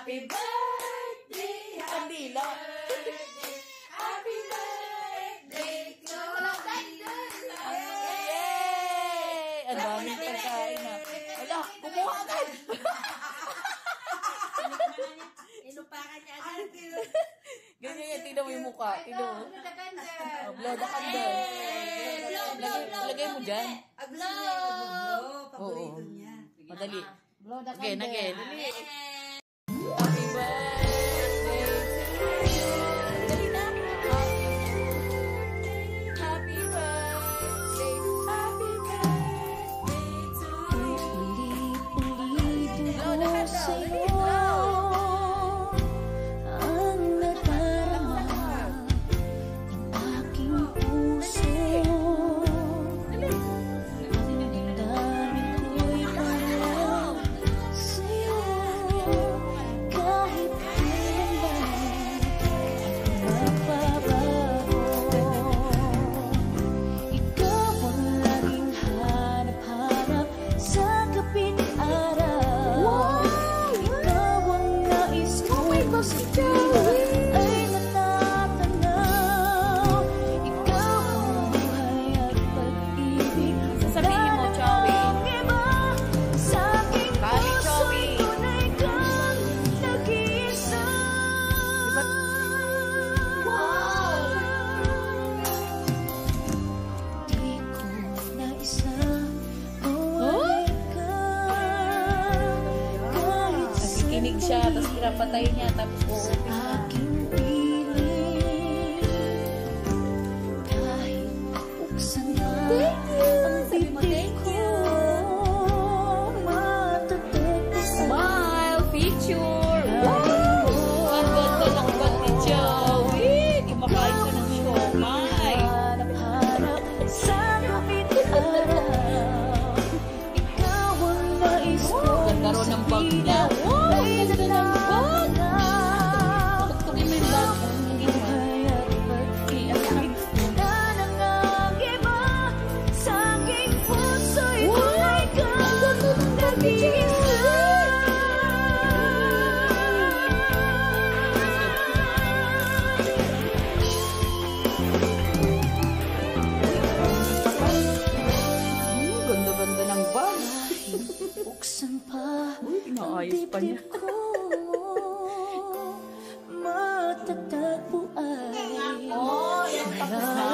Happy birthday, happy birthday, happy birthday to you. Yay! Ang daming pagkain na. Wala, kumuha agad. Inupakan niya agad. Ganyan yan, tignan mo yung mukha. Tignan mo. Blow the candle. Lagay mo dyan. Blow! Paborito niya. Madali. Blow the candle. Again. Happy birthday to you. Dali na. Happy birthday. Happy birthday to you. Blow the candle. Kinig siya, tapos pinapatay niya, tapos uupin na. Thank you. Smile, picture. Wow! Ang ganda ng bag ni Joey. Di makain ka ng siomay. Ganda ro ng bag niya. Ganda-ganda ng bag. Buksan pa. Inaayos pa niya. Matatagpo ay Yan tapos na.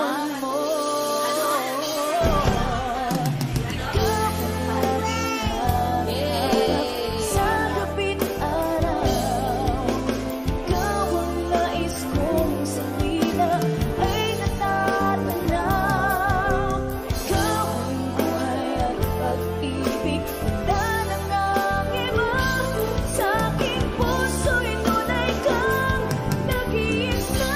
sa gabing araw. Ikaw ang nais kong sa tuwina ay natatanaw. Ikaw ang buhay at pag-ibig. Wala nang ang iba sa aking puso'y tunay kang nag-iisa.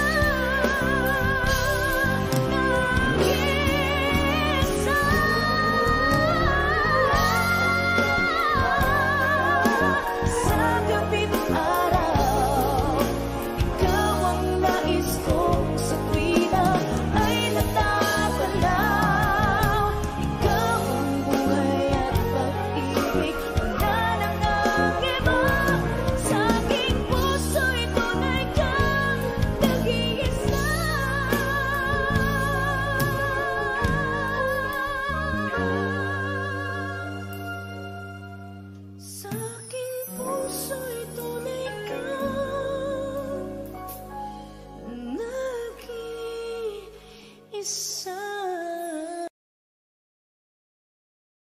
Sa gabing araw, ikaw ang nais kong sa tuwina ay natatanaw. Ikaw ang buhay at pag-ibig. Wala nang ang iba sa aking puso'y tunay kang nag-iisa. Sa aking puso'y tunay kang nag-iisa.